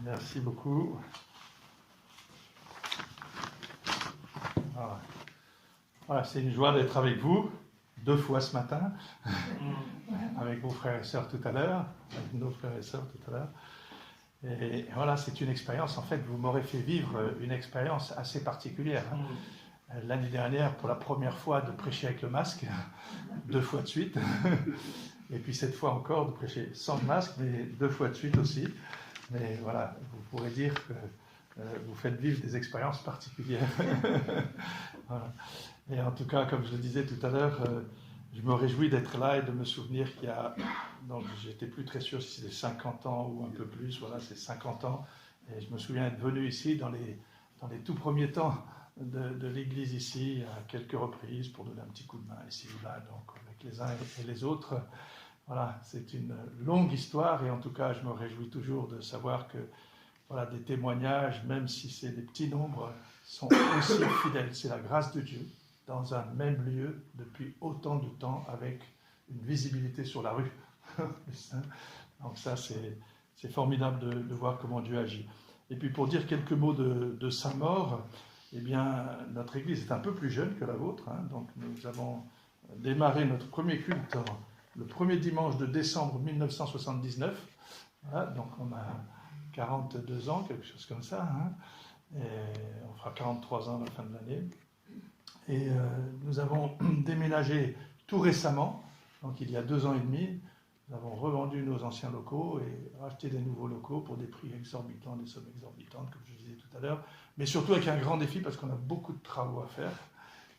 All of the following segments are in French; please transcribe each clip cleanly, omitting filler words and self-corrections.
Merci beaucoup. Voilà, c'est une joie d'être avec vous, 2 fois ce matin, avec vos frères et sœurs tout à l'heure, avec nos frères et sœurs tout à l'heure. Et voilà, c'est une expérience, en fait, vous m'aurez fait vivre une expérience assez particulière. L'année dernière, pour la première fois, de prêcher avec le masque, 2 fois de suite. Et puis cette fois encore, de prêcher sans masque, mais 2 fois de suite aussi. Mais voilà, vous pourrez dire que vous faites vivre des expériences particulières. Voilà. Et en tout cas, comme je le disais tout à l'heure, je me réjouis d'être là et de me souvenir qu'il y a, donc j'étais plus très sûr si c'était 50 ans ou un peu plus, voilà, c'est 50 ans. Et je me souviens être venu ici dans les tout premiers temps de l'Église ici, à quelques reprises, pour donner un petit coup de main ici ou là, donc avec les uns et les autres. Voilà, c'est une longue histoire et en tout cas, je me réjouis toujours de savoir que voilà, des témoignages, même si c'est des petits nombres, sont aussi fidèles. C'est la grâce de Dieu dans un même lieu depuis autant de temps avec une visibilité sur la rue. Donc ça, c'est formidable de voir comment Dieu agit. Et puis pour dire quelques mots de Saint-Maur, eh bien, notre église est un peu plus jeune que la vôtre. Donc nous avons démarré notre premier culte le premier dimanche de décembre 1979. Voilà, donc on a 42 ans, quelque chose comme ça. Et on fera 43 ans à la fin de l'année. Et nous avons déménagé tout récemment, donc il y a 2 ans et demi. Nous avons revendu nos anciens locaux et racheté des nouveaux locaux pour des prix exorbitants, des sommes exorbitantes, comme je disais tout à l'heure. Mais surtout avec un grand défi parce qu'on a beaucoup de travaux à faire,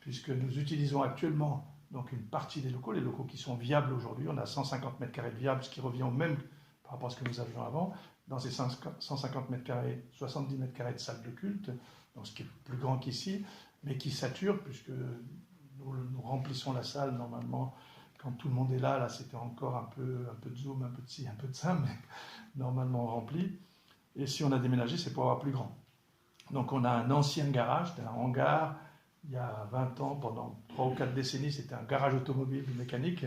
puisque nous utilisons actuellement donc une partie des locaux, les locaux qui sont viables aujourd'hui. On a 150 mètres carrés de viables, ce qui revient au même par rapport à ce que nous avions avant. Dans ces 150 mètres carrés, 70 mètres carrés de salle de culte, donc ce qui est plus grand qu'ici, mais qui sature, puisque nous remplissons la salle normalement. Quand tout le monde est là, c'était encore un peu de zoom, un peu de ci, un peu de ça, mais normalement rempli. Et si on a déménagé, c'est pour avoir plus grand. Donc on a un ancien garage, c'était un hangar. Il y a 20 ans, pendant 3 ou 4 décennies, c'était un garage automobile mécanique.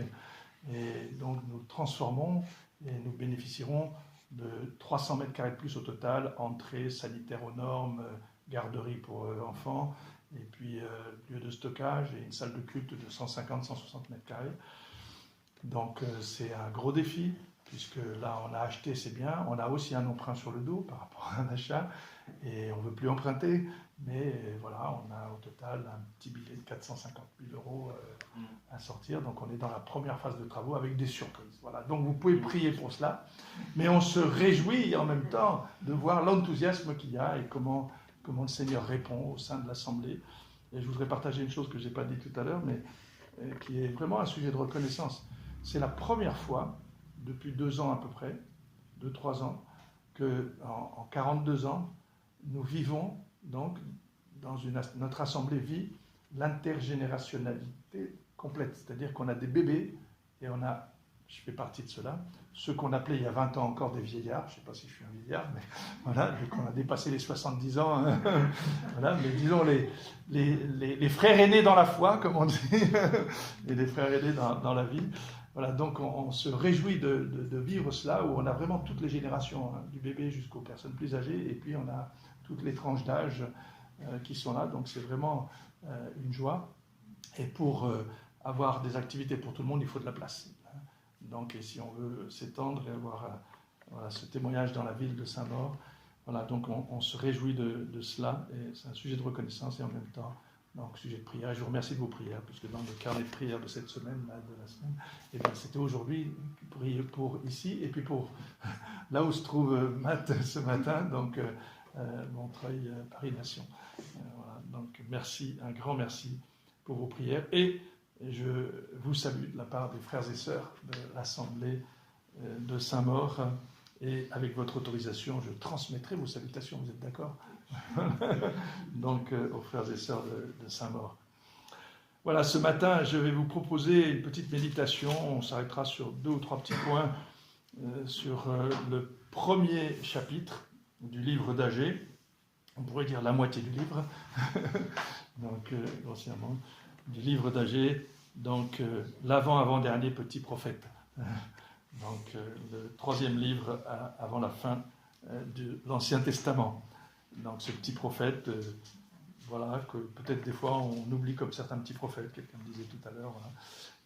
Et donc nous transformons et nous bénéficierons de 300 mètres carrés de plus au total, entrée, sanitaire aux normes, garderie pour enfants, et puis lieu de stockage et une salle de culte de 150-160 mètres carrés. Donc c'est un gros défi, puisque là on a acheté, c'est bien, on a aussi un emprunt sur le dos par rapport à un achat, et on ne veut plus emprunter, mais voilà, on a au total un petit billet de 450 000 euros à sortir, donc on est dans la première phase de travaux avec des surprises. Voilà. Donc vous pouvez prier pour cela, mais on se réjouit en même temps de voir l'enthousiasme qu'il y a et comment le Seigneur répond au sein de l'Assemblée. Et je voudrais partager une chose que je n'ai pas dit tout à l'heure, mais qui est vraiment un sujet de reconnaissance. C'est la première fois, depuis 2 ans à peu près, 2-3 ans, qu'en 42 ans, nous vivons donc, notre assemblée vit l'intergénérationnalité complète. C'est-à-dire qu'on a des bébés et je fais partie de cela, ceux qu'on appelait il y a 20 ans encore des vieillards, je ne sais pas si je suis un vieillard, mais voilà, vu qu'on a dépassé les 70 ans, voilà, mais disons les frères aînés dans la foi, comme on dit, et les frères aînés dans la vie. Voilà, donc on se réjouit de vivre cela, où on a vraiment toutes les générations, du bébé jusqu'aux personnes plus âgées, et puis on a toutes les tranches d'âge qui sont là, donc c'est vraiment une joie. Et pour avoir des activités pour tout le monde, il faut de la place. Donc, et si on veut s'étendre et avoir ce témoignage dans la ville de Saint-Maur, voilà, donc on se réjouit de cela, et c'est un sujet de reconnaissance et en même temps, donc sujet de prière. Et je vous remercie de vos prières, puisque dans le carnet de prière de cette semaine, de la semaine, et bien c'était aujourd'hui prier pour ici, et puis pour là où se trouve Matt ce matin, donc Montreuil, Paris Nation. Voilà, donc merci, un grand merci pour vos prières, et je vous salue de la part des frères et sœurs de l'Assemblée de Saint-Maur, et avec votre autorisation, je transmettrai vos salutations, vous êtes d'accord? Donc aux frères et sœurs de Saint-Maur. Voilà, ce matin, je vais vous proposer une petite méditation. On s'arrêtera sur 2 ou 3 petits points sur le premier chapitre du livre d'Agée. On pourrait dire la moitié du livre, donc grossièrement, du livre d'Agée, donc l'avant-avant-dernier petit prophète. Donc le 3e livre avant la fin de l'Ancien Testament. Donc ce petit prophète, voilà, que peut-être des fois on oublie comme certains petits prophètes, quelqu'un me disait tout à l'heure. Voilà.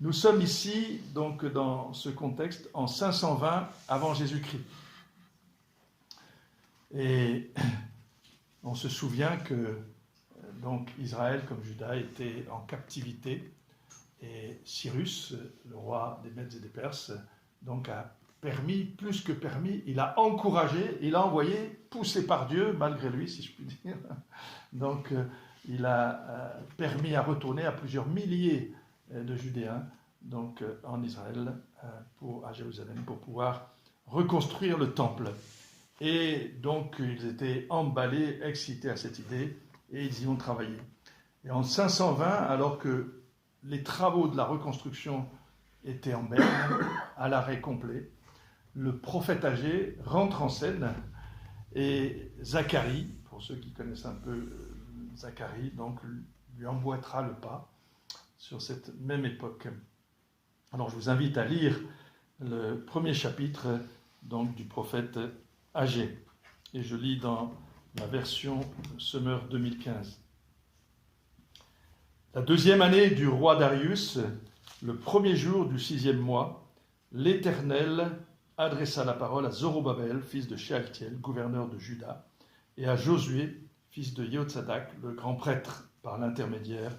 Nous sommes ici, donc dans ce contexte, en 520 avant Jésus-Christ. Et on se souvient que donc Israël, comme Juda, était en captivité. Et Cyrus, le roi des Mèdes et des Perses, donc a permis, plus que permis, il a encouragé, il a envoyé, poussé par Dieu, malgré lui, si je puis dire. Donc il a permis à retourner à plusieurs milliers de Judéens donc, en Israël, à Jérusalem, pour pouvoir reconstruire le temple. Et donc ils étaient emballés, excités à cette idée, et ils y ont travaillé. Et en 520, alors que les travaux de la reconstruction étaient en berne, à l'arrêt complet, le prophète Agé rentre en scène et Zacharie, pour ceux qui connaissent un peu Zacharie, donc lui emboîtera le pas sur cette même époque. Alors je vous invite à lire le premier chapitre donc, du prophète Agé. Et je lis dans la version Semeur 2015. La deuxième année du roi Darius, le premier jour du 6e mois, l'Éternel adressa la parole à Zorobabel, fils de Shealtiel, gouverneur de Juda, et à Josué, fils de Yehotzadak, le grand prêtre, par l'intermédiaire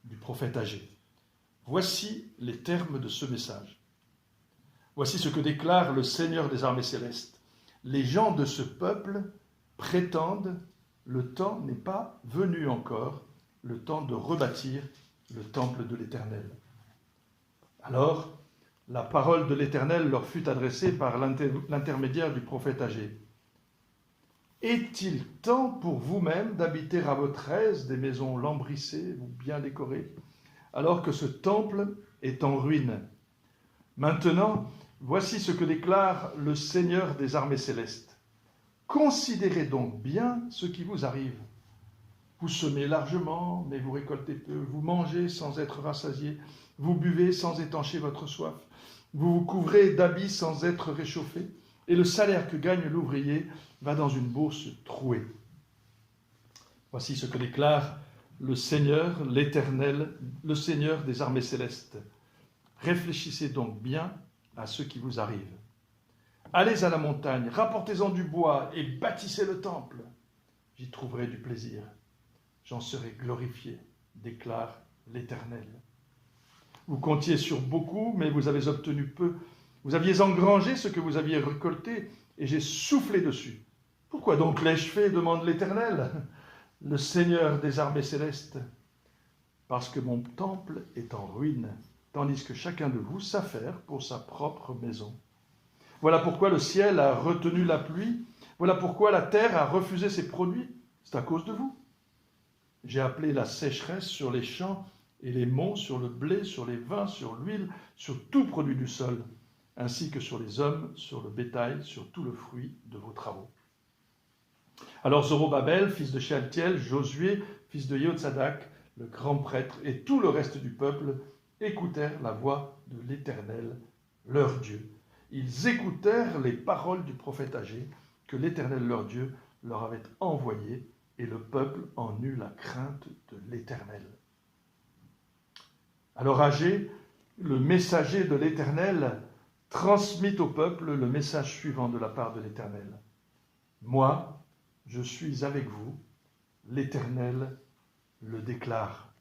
du prophète Agé. Voici les termes de ce message. Voici ce que déclare le Seigneur des armées célestes. Les gens de ce peuple prétendent, le temps n'est pas venu encore, le temps de rebâtir le temple de l'Éternel. Alors, la parole de l'Éternel leur fut adressée par l'intermédiaire du prophète Agé. Est-il temps pour vous-même d'habiter à votre aise des maisons lambrissées ou bien décorées, alors que ce temple est en ruine? Maintenant, voici ce que déclare le Seigneur des armées célestes. Considérez donc bien ce qui vous arrive. Vous semez largement, mais vous récoltez peu. Vous mangez sans être rassasiés. Vous buvez sans étancher votre soif. Vous vous couvrez d'habits sans être réchauffés. Et le salaire que gagne l'ouvrier va dans une bourse trouée. Voici ce que déclare le Seigneur, l'Éternel, le Seigneur des armées célestes. Réfléchissez donc bien à ce qui vous arrive. Allez à la montagne, rapportez-en du bois et bâtissez le temple. J'y trouverai du plaisir. J'en serai glorifié, déclare l'Éternel. Vous comptiez sur beaucoup, mais vous avez obtenu peu. Vous aviez engrangé ce que vous aviez récolté, et j'ai soufflé dessus. Pourquoi donc l'ai-je fait, demande l'Éternel, le Seigneur des armées célestes? Parce que mon temple est en ruine, tandis que chacun de vous s'affaire pour sa propre maison. Voilà pourquoi le ciel a retenu la pluie, voilà pourquoi la terre a refusé ses produits. C'est à cause de vous. J'ai appelé la sécheresse sur les champs et les monts, sur le blé, sur les vins, sur l'huile, sur tout produit du sol, ainsi que sur les hommes, sur le bétail, sur tout le fruit de vos travaux. Alors Zorobabel, fils de Shealtiel, Josué, fils de Yehotzadak, le grand prêtre, et tout le reste du peuple écoutèrent la voix de l'Éternel, leur Dieu. Ils écoutèrent les paroles du prophète Agé que l'Éternel, leur Dieu, leur avait envoyées, et le peuple en eut la crainte de l'Éternel. Alors Agé, le messager de l'Éternel, transmit au peuple le message suivant de la part de l'Éternel. Moi, je suis avec vous, l'Éternel le déclare.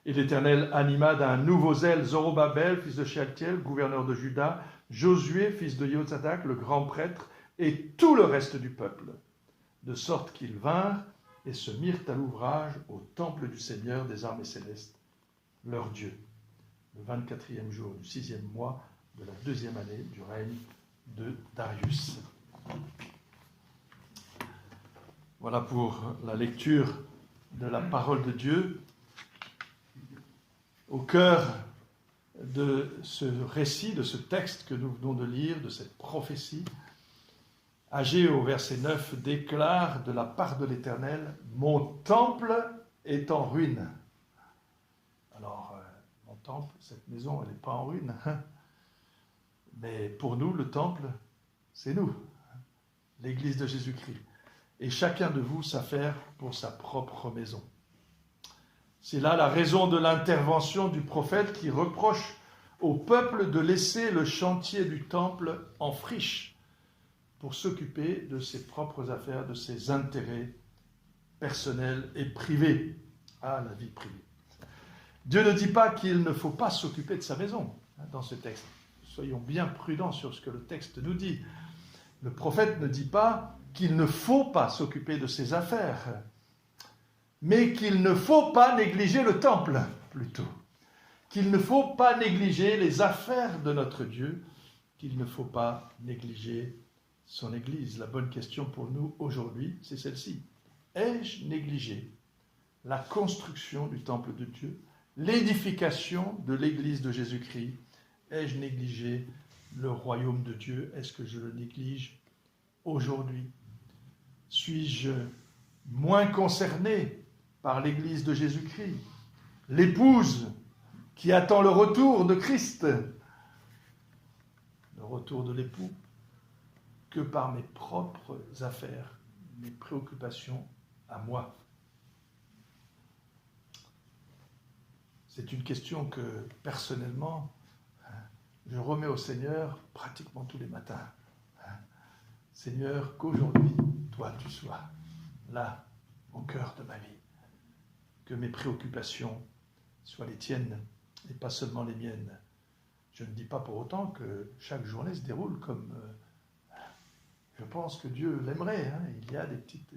Et l'Éternel anima d'un nouveau zèle Zorobabel, fils de Shealtiel, gouverneur de Juda, Josué, fils de Yehotzadak, le grand prêtre, et tout le reste du peuple, de sorte qu'ils vinrent et se mirent à l'ouvrage au temple du Seigneur des armées célestes, leur Dieu, le 24e jour du 6e mois de la 2e année du règne de Darius. Voilà pour la lecture de la parole de Dieu. Au cœur de ce récit, de ce texte que nous venons de lire, de cette prophétie, Agé au verset 9 déclare de la part de l'Éternel « Mon temple est en ruine ». Alors, mon temple, cette maison, elle n'est pas en ruine. Mais pour nous, le temple, c'est nous. l'Église de Jésus-Christ, et chacun de vous s'affaire pour sa propre maison. C'est là la raison de l'intervention du prophète qui reproche au peuple de laisser le chantier du temple en friche pour s'occuper de ses propres affaires, de ses intérêts personnels et privés. Ah, la vie privée. Dieu ne dit pas qu'il ne faut pas s'occuper de sa maison dans ce texte. Soyons bien prudents sur ce que le texte nous dit. Le prophète ne dit pas qu'il ne faut pas s'occuper de ses affaires, mais qu'il ne faut pas négliger le temple, plutôt. Qu'il ne faut pas négliger les affaires de notre Dieu, qu'il ne faut pas négliger son Église. La bonne question pour nous aujourd'hui, c'est celle-ci. Ai-je négligé la construction du temple de Dieu, l'édification de l'Église de Jésus-Christ? Ai-je négligé le royaume de Dieu? Est-ce que je le néglige aujourd'hui? Suis-je moins concerné par l'Église de Jésus-Christ, l'épouse qui attend le retour de Christ, le retour de l'époux, que par mes propres affaires, mes préoccupations à moi? C'est une question que, personnellement, je remets au Seigneur pratiquement tous les matins. Seigneur, qu'aujourd'hui, toi, tu sois là, au cœur de ma vie. Que mes préoccupations soient les tiennes et pas seulement les miennes. Je ne dis pas pour autant que chaque journée se déroule comme je pense que Dieu l'aimerait. Il y a des petites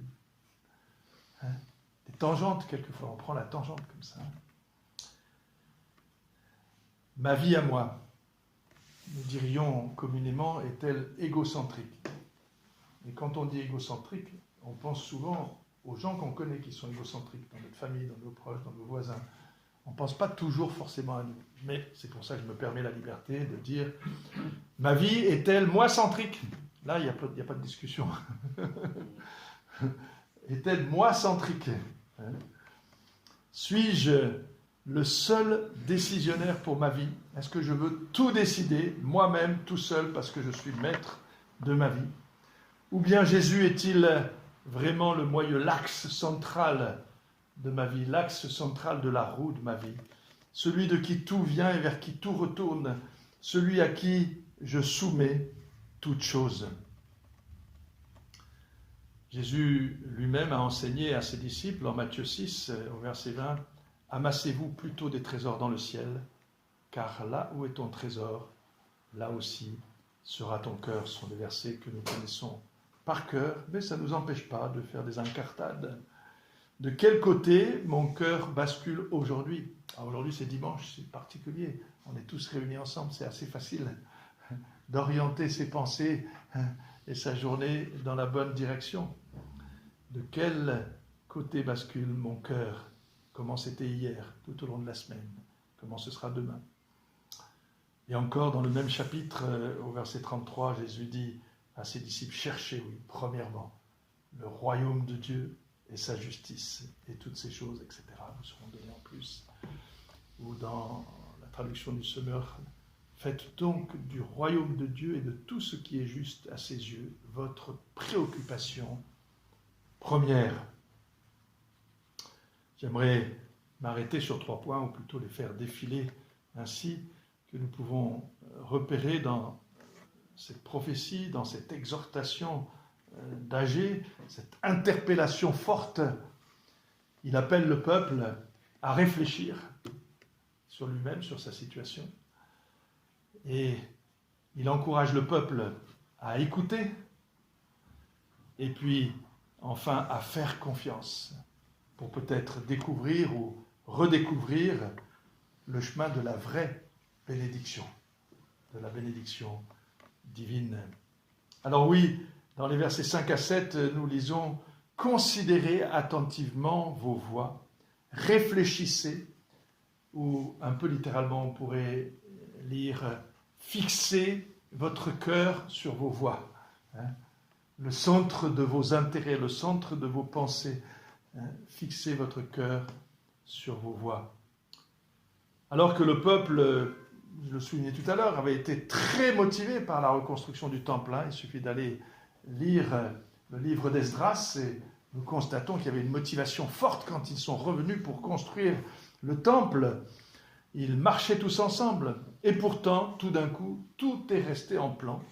des tangentes quelquefois. On prend la tangente comme ça. Ma vie à moi, nous dirions communément, est-elle égocentrique? Et quand on dit égocentrique, on pense souvent aux gens qu'on connaît qui sont égocentriques, dans notre famille, dans nos proches, dans nos voisins. On ne pense pas toujours forcément à nous. Mais c'est pour ça que je me permets la liberté de dire « Ma vie est-elle moi-centrique » Là, il n'y a pas de discussion. Est-elle moi-centrique? Suis-je le seul décisionnaire pour ma vie? Est-ce que je veux tout décider, moi-même, tout seul, parce que je suis maître de ma vie? Ou bien Jésus est-il vraiment le moyen, l'axe central de ma vie, l'axe central de la roue de ma vie, celui de qui tout vient et vers qui tout retourne, celui à qui je soumets toute chose? Jésus lui-même a enseigné à ses disciples en Matthieu 6, au verset 20, « Amassez-vous plutôt des trésors dans le ciel, car là où est ton trésor, là aussi sera ton cœur. » Ce sont des versets que nous connaissons par cœur, mais ça ne nous empêche pas de faire des incartades. De quel côté mon cœur bascule aujourd'hui? Aujourd'hui c'est dimanche, c'est particulier, on est tous réunis ensemble, c'est assez facile d'orienter ses pensées et sa journée dans la bonne direction. De quel côté bascule mon cœur? Comment c'était hier, tout au long de la semaine? Comment ce sera demain? Et encore dans le même chapitre, au verset 33, Jésus dit à ses disciples, cherchez, oui, premièrement, le royaume de Dieu et sa justice, et toutes ces choses, etc. vous seront données en plus. Ou dans la traduction du Semeur, faites donc du royaume de Dieu et de tout ce qui est juste à ses yeux votre préoccupation première. J'aimerais m'arrêter sur 3 points, ou plutôt les faire défiler ainsi, que nous pouvons repérer dans cette prophétie, dans cette exhortation d'Agée, cette interpellation forte. Il appelle le peuple à réfléchir sur lui-même, sur sa situation. Et il encourage le peuple à écouter, et puis enfin à faire confiance, pour peut-être découvrir ou redécouvrir le chemin de la vraie bénédiction, de la bénédiction divine. Alors oui, dans les versets 5 à 7, nous lisons « Considérez attentivement vos voies, réfléchissez », ou un peu littéralement on pourrait lire « Fixez votre cœur sur vos voies ». Le centre de vos intérêts, le centre de vos pensées. Fixez votre cœur sur vos voies. Alors que le peuple, je le soulignais tout à l'heure, avait été très motivé par la reconstruction du temple. Il suffit d'aller lire le livre d'Esdras et nous constatons qu'il y avait une motivation forte quand ils sont revenus pour construire le temple. Ils marchaient tous ensemble et pourtant, tout d'un coup, tout est resté en plan.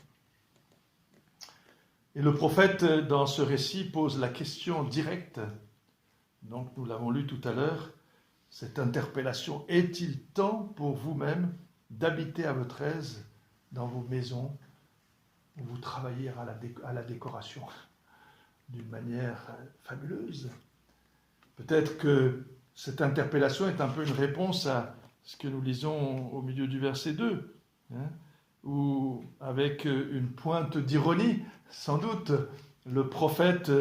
Et le prophète, dans ce récit, pose la question directe. Donc, nous l'avons lu tout à l'heure, cette interpellation. Est-il temps pour vous-même d'habiter à votre aise dans vos maisons où vous travaillez à la décoration d'une manière fabuleuse? Peut-être que cette interpellation est un peu une réponse à ce que nous lisons au milieu du verset 2, où avec une pointe d'ironie, sans doute, le prophète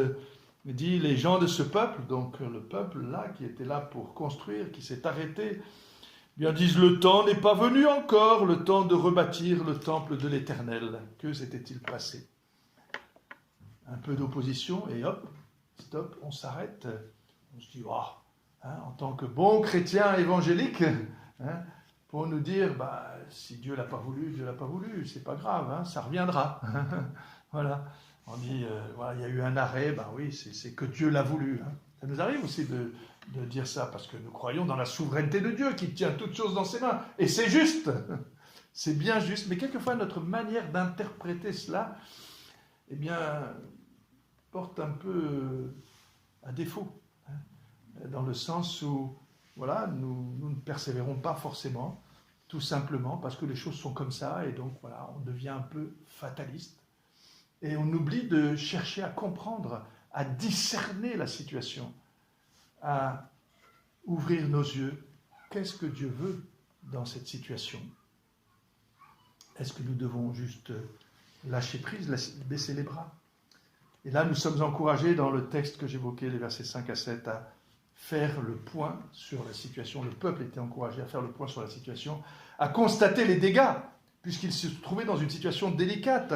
dit les gens de ce peuple, donc le peuple là qui était là pour construire, qui s'est arrêté, bien disent le temps n'est pas venu encore, le temps de rebâtir le temple de l'Éternel. Que s'était-il passé? Un peu d'opposition et hop, stop, on s'arrête. On se dit, en tant que bon chrétien évangélique, pour nous dire, si Dieu l'a pas voulu, Dieu l'a pas voulu, c'est pas grave, ça reviendra. Voilà. On dit, il y a eu un arrêt, oui, c'est que Dieu l'a voulu. Ça nous arrive aussi de dire ça, parce que nous croyons dans la souveraineté de Dieu, qui tient toutes choses dans ses mains. Et c'est juste, c'est bien juste, mais quelquefois notre manière d'interpréter cela, porte un peu à défaut, dans le sens où, nous ne persévérons pas forcément, tout simplement parce que les choses sont comme ça, et donc on devient un peu fataliste. Et on oublie de chercher à comprendre, à discerner la situation, à ouvrir nos yeux. Qu'est-ce que Dieu veut dans cette situation? Est-ce que nous devons juste lâcher prise, baisser les bras? Et là, nous sommes encouragés dans le texte que j'évoquais, les versets 5 à 7, à faire le point sur la situation. Le peuple était encouragé à faire le point sur la situation, à constater les dégâts, puisqu'il se trouvait dans une situation délicate.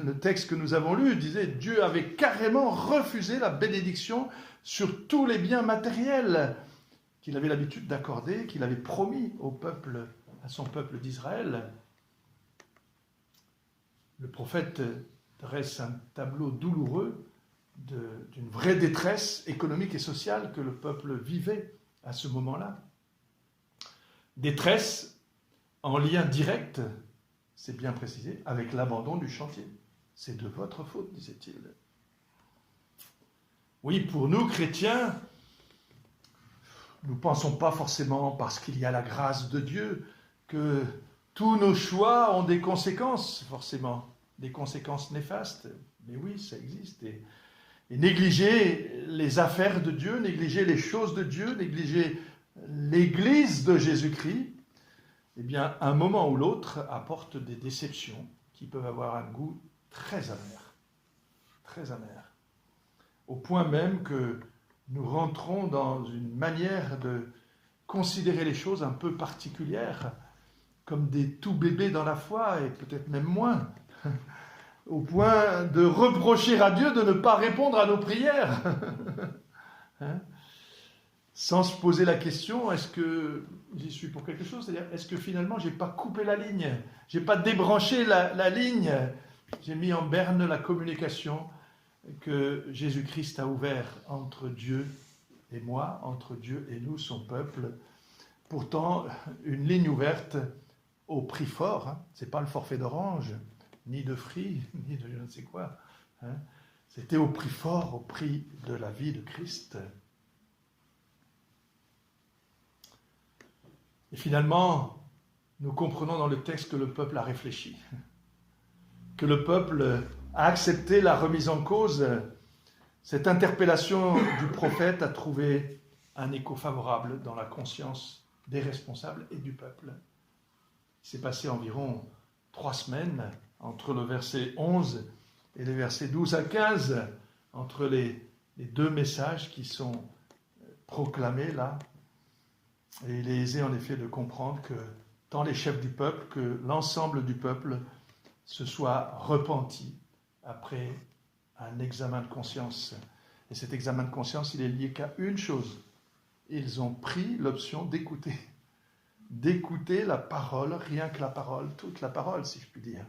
Le texte que nous avons lu disait « Dieu avait carrément refusé la bénédiction sur tous les biens matériels qu'il avait l'habitude d'accorder, qu'il avait promis à son peuple d'Israël. » Le prophète dresse un tableau douloureux d'une vraie détresse économique et sociale que le peuple vivait à ce moment-là. Détresse en lien direct, c'est bien précisé, avec l'abandon du chantier. C'est de votre faute, disait-il. Oui, pour nous, chrétiens, nous ne pensons pas forcément, parce qu'il y a la grâce de Dieu, que tous nos choix ont des conséquences, forcément, des conséquences néfastes. Mais oui, ça existe. Et négliger les affaires de Dieu, négliger les choses de Dieu, négliger l'Église de Jésus-Christ, un moment ou l'autre apporte des déceptions qui peuvent avoir un goût très amer, au point même que nous rentrons dans une manière de considérer les choses un peu particulière, comme des tout bébés dans la foi, et peut-être même moins, au point de reprocher à Dieu de ne pas répondre à nos prières, sans se poser la question, est-ce que j'y suis pour quelque chose? C'est-à-dire, est-ce que finalement, je n'ai pas coupé la ligne? Je n'ai pas débranché la ligne? J'ai mis en berne la communication que Jésus-Christ a ouvert entre Dieu et moi, entre Dieu et nous, son peuple. Pourtant, une ligne ouverte au prix fort, ce n'est pas le forfait d'Orange, ni de Free, ni de je ne sais quoi. C'était au prix fort, au prix de la vie de Christ. Et finalement, nous comprenons dans le texte que le peuple a réfléchi, que le peuple a accepté la remise en cause. Cette interpellation du prophète a trouvé un écho favorable dans la conscience des responsables et du peuple. Il s'est passé environ 3 semaines entre le verset 11 et les versets 12 à 15, entre les 2 messages qui sont proclamés là. Et il est aisé en effet de comprendre que tant les chefs du peuple que l'ensemble du peuple se soient repentis après un examen de conscience. Et cet examen de conscience, il est lié qu'à une chose. Ils ont pris l'option d'écouter la parole, rien que la parole, toute la parole, si je puis dire.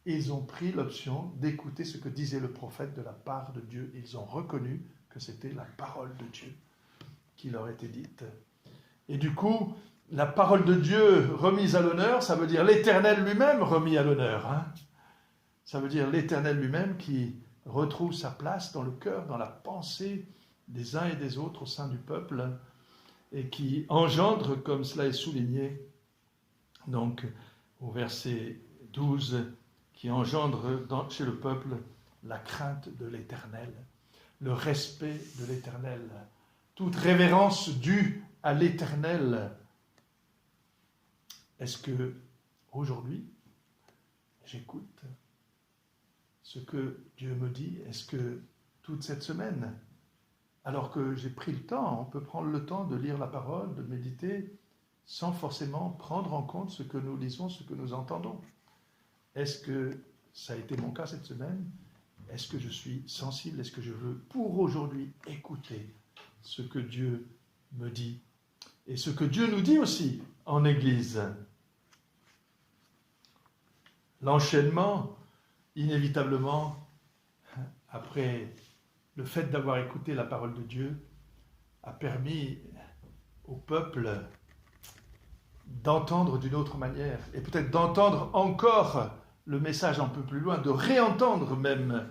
ils ont pris l'option d'écouter ce que disait le prophète de la part de Dieu. Ils ont reconnu que c'était la parole de Dieu qui leur était dite. Et du coup, la parole de Dieu remise à l'honneur, ça veut dire l'Éternel lui-même remis à l'honneur. Ça veut dire l'Éternel lui-même qui retrouve sa place dans le cœur, dans la pensée des uns et des autres au sein du peuple, et qui engendre, comme cela est souligné, donc au verset 12, qui engendre chez le peuple la crainte de l'Éternel, le respect de l'Éternel, toute révérence due à l'Éternel. Est-ce que aujourd'hui, j'écoute ce que Dieu me dit? Est-ce que toute cette semaine, alors que j'ai pris le temps, on peut prendre le temps de lire la parole, de méditer, sans forcément prendre en compte ce que nous lisons, ce que nous entendons. Est-ce que ça a été mon cas cette semaine? Est-ce que je suis sensible? Est-ce que je veux, pour aujourd'hui, écouter ce que Dieu me dit? Et ce que Dieu nous dit aussi en Église. L'enchaînement, inévitablement, après le fait d'avoir écouté la parole de Dieu, a permis au peuple d'entendre d'une autre manière, et peut-être d'entendre encore le message un peu plus loin, de réentendre même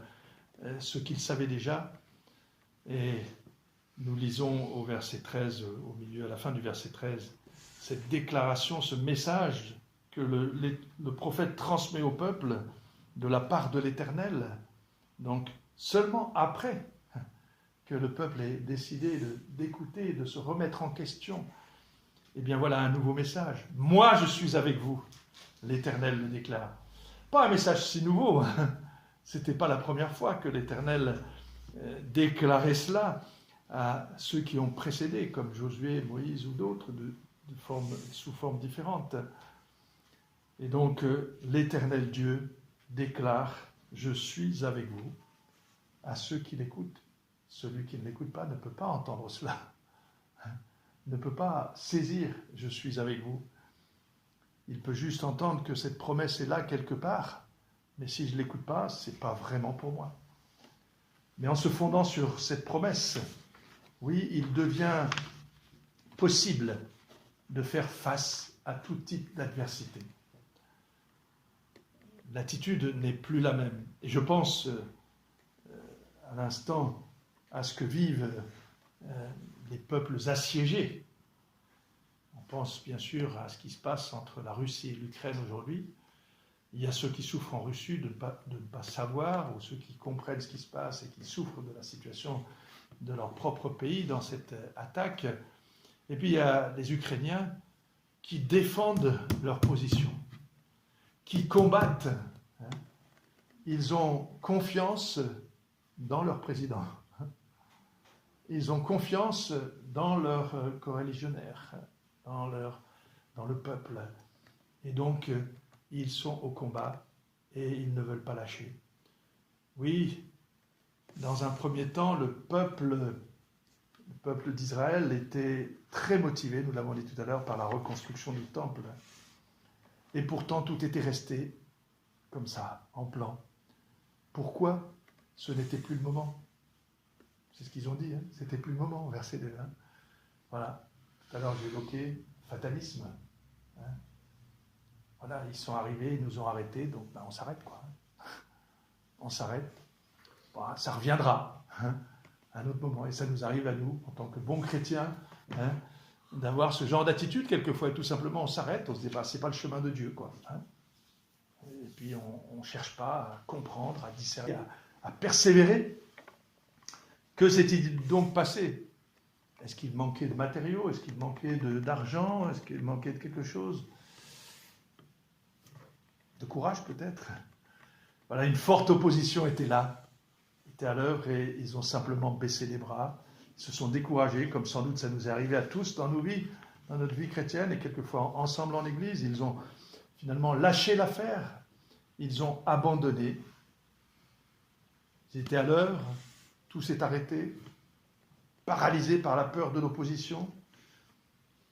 ce qu'ils savaient déjà. Et nous lisons au verset 13, au milieu, à la fin du verset 13, cette déclaration, ce message que le prophète transmet au peuple de la part de l'Éternel. Donc, seulement après que le peuple ait décidé d'écouter, de se remettre en question, eh bien voilà un nouveau message. Moi, je suis avec vous, l'Éternel le déclare. Pas un message si nouveau, c'était pas la première fois que l'Éternel déclarait cela à ceux qui ont précédé, comme Josué, Moïse ou d'autres, sous forme différente. Et donc, l'Éternel Dieu déclare « Je suis avec vous » à ceux qui l'écoutent. Celui qui ne l'écoute pas ne peut pas entendre cela, ne peut pas saisir « Je suis avec vous ». Il peut juste entendre que cette promesse est là quelque part, mais si je ne l'écoute pas, ce n'est pas vraiment pour moi. Mais en se fondant sur cette promesse, oui, il devient possible de faire face à tout type d'adversité. L'attitude n'est plus la même. Et je pense à l'instant à ce que vivent les peuples assiégés. On pense bien sûr à ce qui se passe entre la Russie et l'Ukraine aujourd'hui. Il y a ceux qui souffrent en Russie de ne pas savoir, ou ceux qui comprennent ce qui se passe et qui souffrent de la situation de leur propre pays dans cette attaque. Et puis il y a les Ukrainiens qui défendent leur position, qui combattent. Ils ont confiance dans leur président. Ils ont confiance dans leurs coreligionnaires, dans le peuple. Et donc, ils sont au combat et ils ne veulent pas lâcher. Oui, dans un premier temps, le peuple d'Israël était très motivé, nous l'avons dit tout à l'heure, par la reconstruction du temple. Et pourtant, tout était resté comme ça, en plan. Pourquoi? Ce n'était plus le moment. C'est ce qu'ils ont dit, c'était plus le moment, verset 2. Voilà. Tout à l'heure, j'ai évoqué fatalisme. Voilà, ils sont arrivés, ils nous ont arrêtés, donc on s'arrête, quoi. On s'arrête. Bon, ça reviendra à un autre moment. Et ça nous arrive à nous, en tant que bons chrétiens, d'avoir ce genre d'attitude quelquefois. Et tout simplement, on s'arrête, on se dit, c'est pas le chemin de Dieu, quoi. Et puis, on ne cherche pas à comprendre, à discerner, à persévérer. Que s'est-il donc passé? Est-ce qu'il manquait de matériaux? Est-ce qu'il manquait d'argent? Est-ce qu'il manquait de quelque chose? De courage peut-être? Voilà, une forte opposition était là, était à l'œuvre, et ils ont simplement baissé les bras. Ils se sont découragés, comme sans doute ça nous est arrivé à tous dans nos vies, dans notre vie chrétienne, et quelquefois ensemble en Église. Ils ont finalement lâché l'affaire, ils ont abandonné. Ils étaient à l'œuvre, tout s'est arrêté, paralysés par la peur de l'opposition,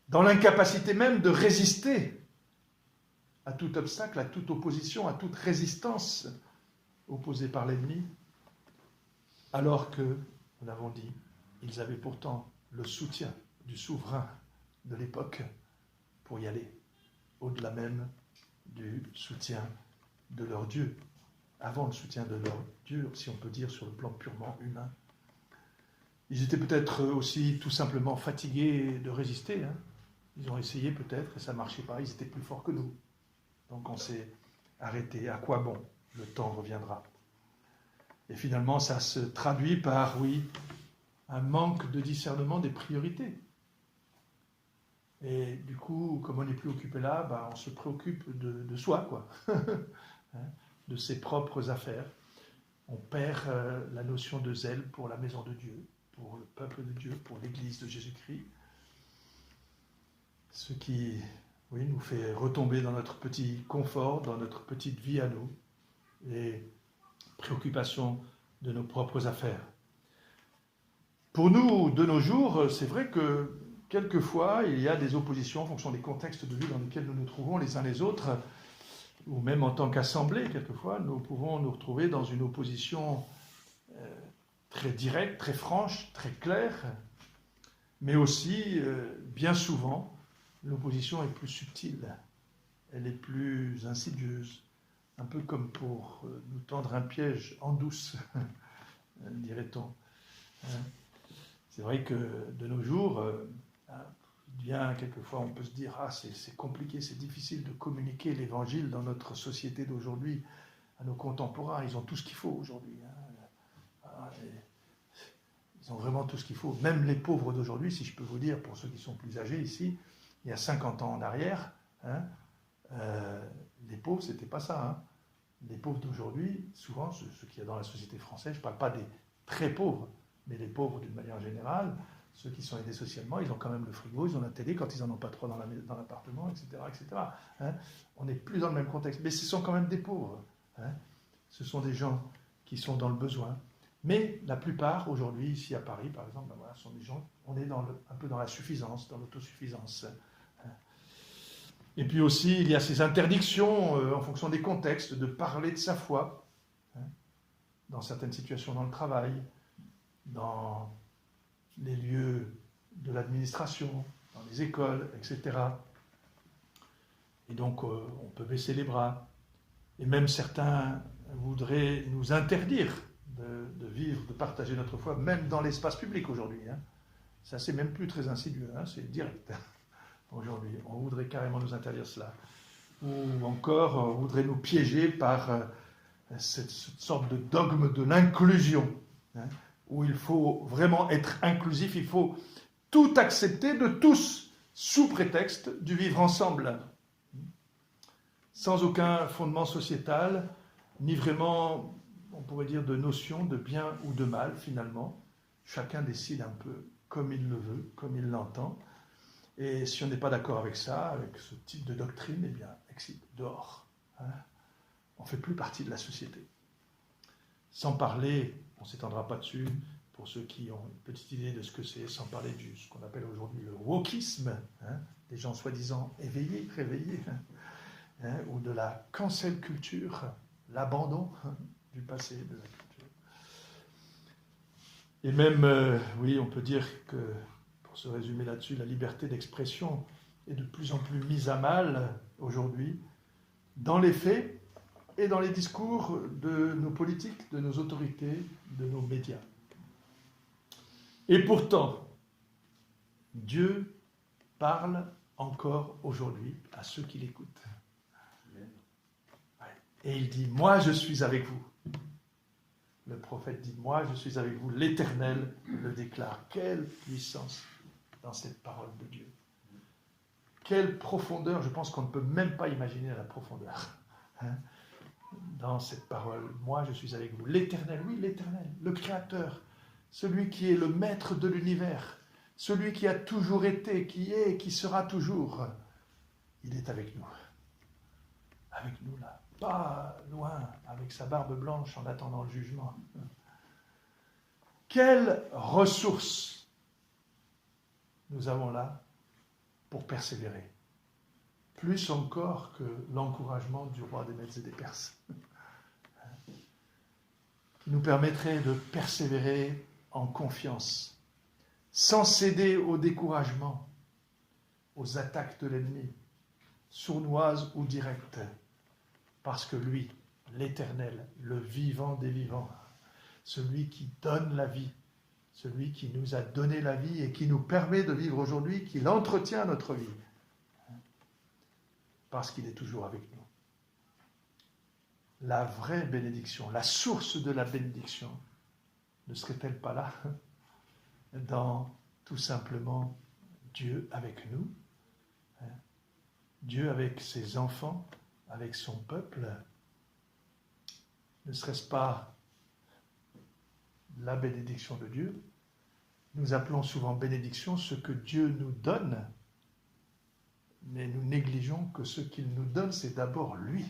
dans l'incapacité même de résister à tout obstacle, à toute opposition, à toute résistance opposée par l'ennemi, alors que, nous l'avons dit, ils avaient pourtant le soutien du souverain de l'époque pour y aller, au-delà même du soutien de leur Dieu, avant le soutien de leur Dieu, si on peut dire sur le plan purement humain. Ils étaient peut-être aussi tout simplement fatigués de résister. Ils ont essayé peut-être et ça ne marchait pas, ils étaient plus forts que nous. Donc on s'est arrêté. À quoi bon? Le temps reviendra. Et finalement, ça se traduit par, oui, un manque de discernement des priorités. Et du coup, comme on n'est plus occupé là, on se préoccupe de soi, quoi. De ses propres affaires. On perd la notion de zèle pour la maison de Dieu, pour le peuple de Dieu, pour l'Église de Jésus-Christ. Ce qui, oui, nous fait retomber dans notre petit confort, dans notre petite vie à nous, les préoccupations de nos propres affaires. Pour nous, de nos jours, c'est vrai que quelquefois, il y a des oppositions en fonction des contextes de vie dans lesquels nous nous trouvons les uns les autres, ou même en tant qu'assemblée, quelquefois, nous pouvons nous retrouver dans une opposition très directe, très franche, très claire, mais aussi, bien souvent, l'opposition est plus subtile, elle est plus insidieuse, un peu comme pour nous tendre un piège en douce, dirait-on. C'est vrai que de nos jours, bien quelquefois on peut se dire « c'est compliqué, c'est difficile de communiquer l'évangile dans notre société d'aujourd'hui à nos contemporains, ils ont tout ce qu'il faut aujourd'hui. Ils ont vraiment tout ce qu'il faut. Même les pauvres d'aujourd'hui, si je peux vous dire, pour ceux qui sont plus âgés ici, il y a 50 ans en arrière, les pauvres, c'était pas ça. Les pauvres d'aujourd'hui, souvent, ceux qu'il y a dans la société française, je ne parle pas des très pauvres, mais les pauvres d'une manière générale, ceux qui sont aidés socialement, ils ont quand même le frigo, ils ont la télé quand ils n'en ont pas trois dans l'appartement, etc. etc. On n'est plus dans le même contexte. Mais ce sont quand même des pauvres. Ce sont des gens qui sont dans le besoin. Mais la plupart, aujourd'hui, ici à Paris, par exemple, ce sont des gens, on est un peu dans la suffisance, dans l'autosuffisance. Et puis aussi, il y a ces interdictions, en fonction des contextes, de parler de sa foi, dans certaines situations dans le travail, dans les lieux de l'administration, dans les écoles, etc. Et donc, on peut baisser les bras. Et même certains voudraient nous interdire de vivre, de partager notre foi, même dans l'espace public aujourd'hui. Ça, c'est même plus très insidieux, c'est direct. Aujourd'hui, on voudrait carrément nous interdire cela. Ou encore, on voudrait nous piéger par cette sorte de dogme de l'inclusion, où il faut vraiment être inclusif, il faut tout accepter de tous, sous prétexte du vivre ensemble, sans aucun fondement sociétal, ni vraiment, on pourrait dire, de notion de bien ou de mal, finalement. Chacun décide un peu comme il le veut, comme il l'entend. Et si on n'est pas d'accord avec ça, avec ce type de doctrine, eh bien, exit, dehors. On ne fait plus partie de la société. Sans parler, on ne s'étendra pas dessus, pour ceux qui ont une petite idée de ce que c'est, sans parler de ce qu'on appelle aujourd'hui le wokisme, des gens soi-disant éveillés, réveillés, ou de la cancel culture, l'abandon du passé, de la culture. Et même, oui, on peut dire que, pour se résumer là-dessus, la liberté d'expression est de plus en plus mise à mal aujourd'hui, dans les faits et dans les discours de nos politiques, de nos autorités, de nos médias. Et pourtant, Dieu parle encore aujourd'hui à ceux qui l'écoutent. Et il dit, moi je suis avec vous. Le prophète dit, moi je suis avec vous. L'Éternel le déclare. Quelle puissance dans cette parole de Dieu. Quelle profondeur, je pense qu'on ne peut même pas imaginer la profondeur dans cette parole. Moi je suis avec vous. L'Éternel, oui l'Éternel, le Créateur, celui qui est le maître de l'univers, celui qui a toujours été, qui est, qui sera toujours. Il est avec nous. Avec nous là. Pas loin, avec sa barbe blanche en attendant le jugement. Quelle ressource nous avons là pour persévérer, plus encore que l'encouragement du roi des Mèdes et des Perses, qui nous permettrait de persévérer en confiance, sans céder au découragement, aux attaques de l'ennemi, sournoises ou directes, parce que lui, l'Éternel, le vivant des vivants, celui qui donne la vie, celui qui nous a donné la vie et qui nous permet de vivre aujourd'hui, qu'il entretient notre vie, parce qu'il est toujours avec nous. La vraie bénédiction, la source de la bénédiction, ne serait-elle pas là, dans tout simplement Dieu avec nous, Dieu avec ses enfants, avec son peuple? Ne serait-ce pas la bénédiction de Dieu? Nous appelons souvent bénédiction ce que Dieu nous donne, mais nous négligeons que ce qu'il nous donne, c'est d'abord lui.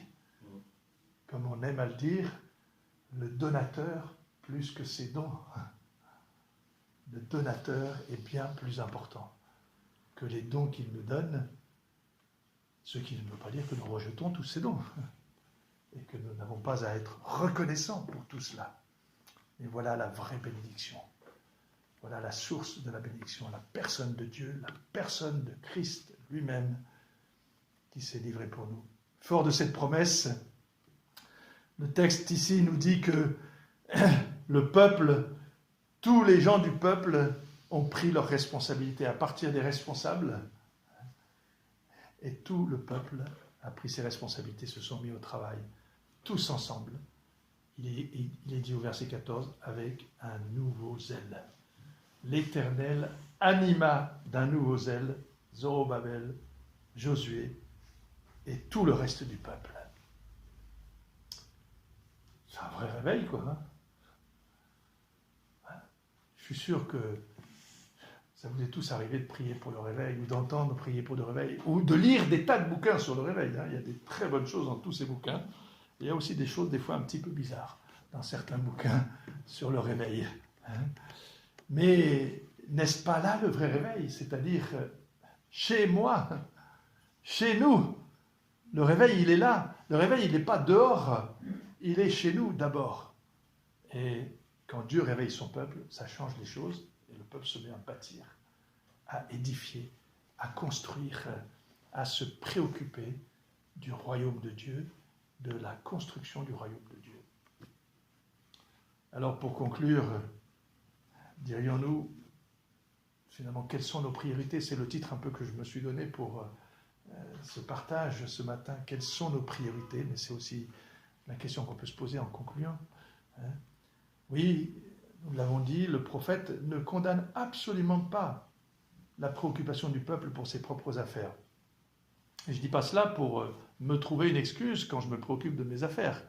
Comme on aime à le dire, le donateur plus que ses dons. Le donateur est bien plus important que les dons qu'il nous donne, ce qui ne veut pas dire que nous rejetons tous ces dons et que nous n'avons pas à être reconnaissants pour tout cela. Mais voilà la vraie bénédiction. Voilà la source de la bénédiction, la personne de Dieu, la personne de Christ lui-même qui s'est livré pour nous. Fort de cette promesse, le texte ici nous dit que le peuple, tous les gens du peuple ont pris leurs responsabilités à partir des responsables, et tout le peuple a pris ses responsabilités, se sont mis au travail, tous ensemble. Il est dit au verset 14, avec un nouveau zèle. L'Éternel anima d'un nouveau zèle Zorobabel, Josué et tout le reste du peuple. C'est un vrai réveil, quoi. Je suis sûr que ça vous est tous arrivé de prier pour le réveil, ou d'entendre prier pour le réveil, ou de lire des tas de bouquins sur le réveil. Il y a des très bonnes choses dans tous ces bouquins. Il y a aussi des choses, des fois, un petit peu bizarres dans certains bouquins sur le réveil. Mais n'est-ce pas là le vrai réveil? C'est-à-dire, chez moi, chez nous, le réveil, il est là. Le réveil, il n'est pas dehors, il est chez nous d'abord. Et quand Dieu réveille son peuple, ça change les choses, et le peuple se met à bâtir, à édifier, à construire, à se préoccuper du royaume de Dieu, de la construction du royaume de Dieu. Alors pour conclure, dirions-nous, finalement, quelles sont nos priorités? C'est le titre un peu que je me suis donné pour ce partage ce matin. Quelles sont nos priorités? Mais c'est aussi la question qu'on peut se poser en concluant. Oui, nous l'avons dit, le prophète ne condamne absolument pas la préoccupation du peuple pour ses propres affaires. Et je ne dis pas cela pour me trouver une excuse quand je me préoccupe de mes affaires.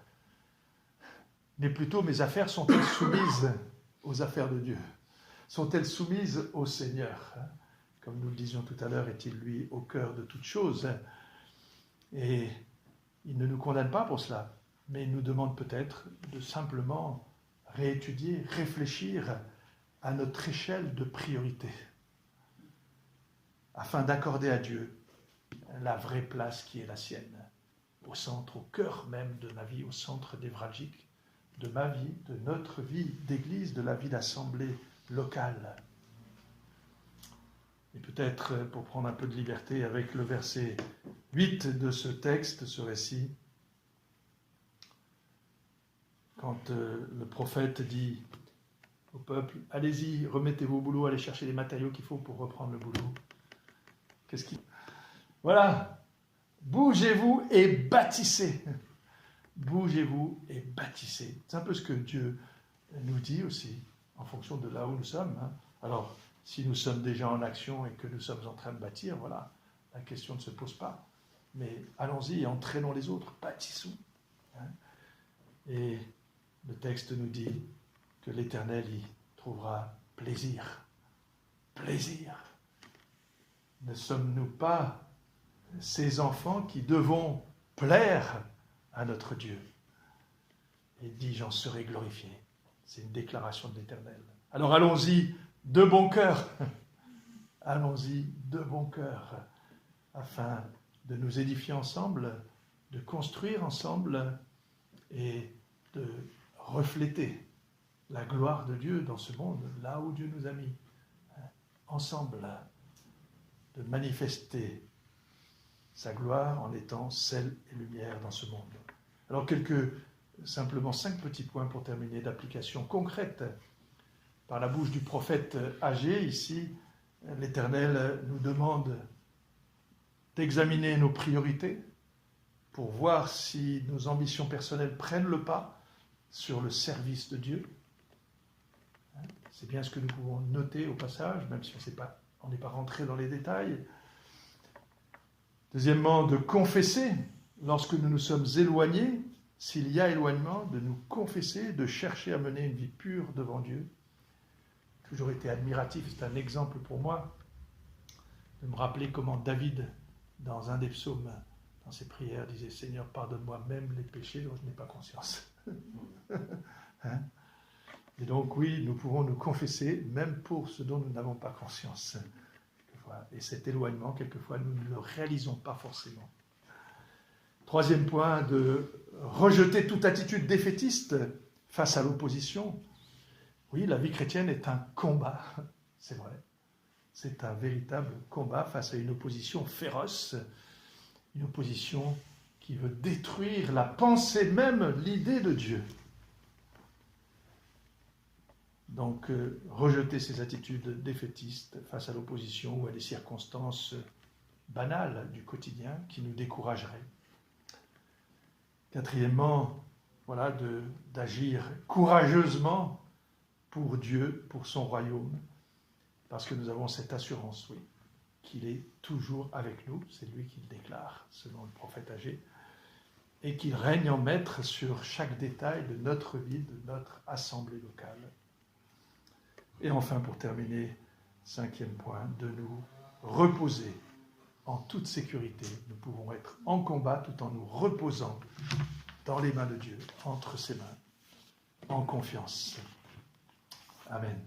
Mais plutôt, mes affaires sont-elles soumises aux affaires de Dieu? Sont-elles soumises au Seigneur? Comme nous le disions tout à l'heure, est-il lui au cœur de toutes choses? Et il ne nous condamne pas pour cela, mais il nous demande peut-être de simplement réétudier, réfléchir à notre échelle de priorité, afin d'accorder à Dieu la vraie place qui est la sienne, au centre, au cœur même de ma vie, au centre névralgique de ma vie, de notre vie d'église, de la vie d'assemblée locale. Et peut-être, pour prendre un peu de liberté avec le verset 8 de ce texte, ce récit, quand le prophète dit au peuple, allez-y, remettez-vous au boulot, allez chercher les matériaux qu'il faut pour reprendre le boulot. Qu'est-ce qu'il... Voilà, bougez-vous et bâtissez. Bougez-vous et bâtissez. C'est un peu ce que Dieu nous dit aussi, en fonction de là où nous sommes. Alors, si nous sommes déjà en action et que nous sommes en train de bâtir, voilà, la question ne se pose pas. Mais allons-y et entraînons les autres, bâtissons. Et le texte nous dit que l'Éternel y trouvera plaisir. Plaisir. Ne sommes-nous pas ces enfants qui devons plaire à notre Dieu? Et dit, j'en serai glorifié. C'est une déclaration de l'Éternel. Alors allons-y de bon cœur. Allons-y de bon cœur, afin de nous édifier ensemble, de construire ensemble et de refléter la gloire de Dieu dans ce monde, là où Dieu nous a mis, ensemble, de manifester sa gloire en étant sel et lumière dans ce monde. Alors simplement 5 petits points pour terminer d'application concrète. Par la bouche du prophète Agé, ici, l'Éternel nous demande d'examiner nos priorités pour voir si nos ambitions personnelles prennent le pas sur le service de Dieu. C'est bien ce que nous pouvons noter au passage, même si on n'est pas rentré dans les détails. Deuxièmement, de confesser, lorsque nous nous sommes éloignés, s'il y a éloignement, de nous confesser, de chercher à mener une vie pure devant Dieu. Toujours été admiratif, c'est un exemple pour moi, de me rappeler comment David, dans un des psaumes, dans ses prières, disait « Seigneur, pardonne-moi même les péchés dont je n'ai pas conscience. » Et donc oui, nous pouvons nous confesser, même pour ce dont nous n'avons pas conscience. Et cet éloignement, quelquefois, nous ne le réalisons pas forcément. Troisième point, de rejeter toute attitude défaitiste face à l'opposition. Oui, la vie chrétienne est un combat, c'est vrai. C'est un véritable combat face à une opposition féroce, une opposition qui veut détruire la pensée même, l'idée de Dieu. Donc, rejeter ces attitudes défaitistes face à l'opposition ou à des circonstances banales du quotidien qui nous décourageraient. Quatrièmement, voilà, d'agir courageusement pour Dieu, pour son royaume, parce que nous avons cette assurance, oui, qu'il est toujours avec nous, c'est lui qui le déclare, selon le prophète Agé, et qu'il règne en maître sur chaque détail de notre vie, de notre assemblée locale. Et enfin, pour terminer, 5e point, de nous reposer en toute sécurité. Nous pouvons être en combat tout en nous reposant dans les mains de Dieu, entre ses mains, en confiance. Amen.